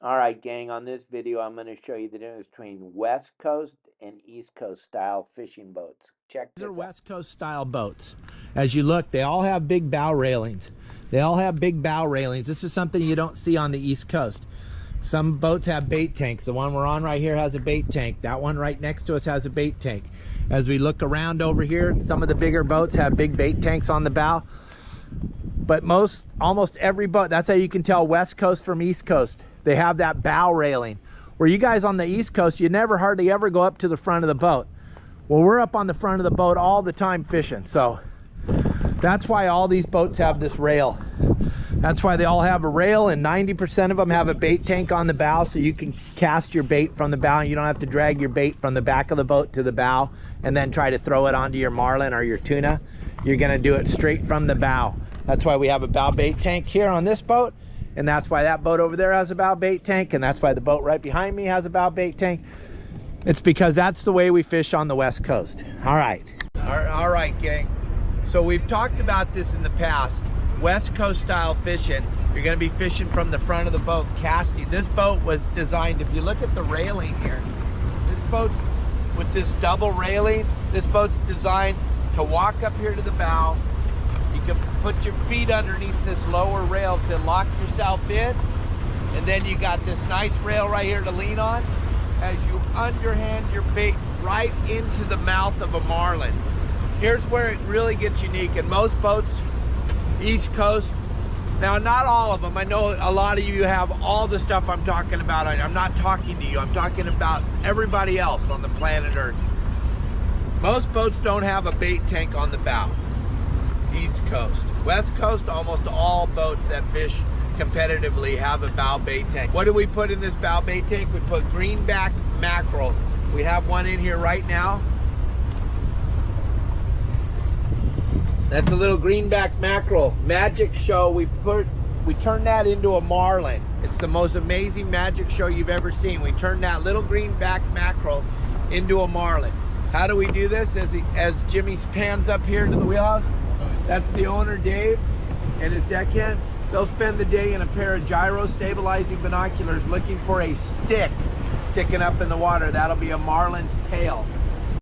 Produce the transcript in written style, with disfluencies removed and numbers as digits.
All right, gang, on this video, I'm going to show you the difference between West Coast and East Coast style fishing boats. Check These this are out. West Coast style boats. As you look, they all have big bow railings. They all have big bow railings. This is something you don't see on the East Coast. Some boats have bait tanks. The one we're on right here has a bait tank. That one right next to us has a bait tank. As we look around over here, some of the bigger boats have big bait tanks on the bow. But almost every boat, that's how you can tell West Coast from East Coast. They have that bow railing. Where you guys on the East Coast, you never hardly ever go up to the front of the boat. Well, we're up on the front of the boat all the time fishing. So that's why all these boats have this rail. That's why they all have a rail, and 90% of them have a bait tank on the bow, so you can cast your bait from the bow. You don't have to drag your bait from the back of the boat to the bow and then try to throw it onto your marlin or your tuna. You're gonna do it straight from the bow. That's why we have a bow bait tank here on this boat, and that's why that boat over there has a bow bait tank, and that's why the boat right behind me has a bow bait tank. It's because that's the way we fish on the West Coast. All right, gang. So we've talked about this in the past. West Coast style fishing, you're going to be fishing from the front of the boat, casting. This boat was designed, if you look at the railing here, this boat with this double railing, this boat's designed to walk up here to the bow. You can put your feet underneath this lower rail to lock yourself in, and then you got this nice rail right here to lean on as you underhand your bait right into the mouth of a marlin. Here's where it really gets unique. In most boats, East Coast, now not all of them, I know a lot of you have all the stuff I'm talking about. I'm not talking to you, I'm talking about everybody else on the planet Earth. Most boats don't have a bait tank on the bow. East Coast. West Coast, almost all boats that fish competitively have a bow bait tank. What do we put in this bow bait tank? We put greenback mackerel. We have one in here right now. That's a little greenback mackerel. Magic show. We turned that into a marlin. It's the most amazing magic show you've ever seen. We turned that little greenback mackerel into a marlin. How do we do this? As Jimmy pans up here to the wheelhouse, that's the owner, Dave, and his deckhand. They'll spend the day in a pair of gyro stabilizing binoculars looking for a stick sticking up in the water. That'll be a marlin's tail.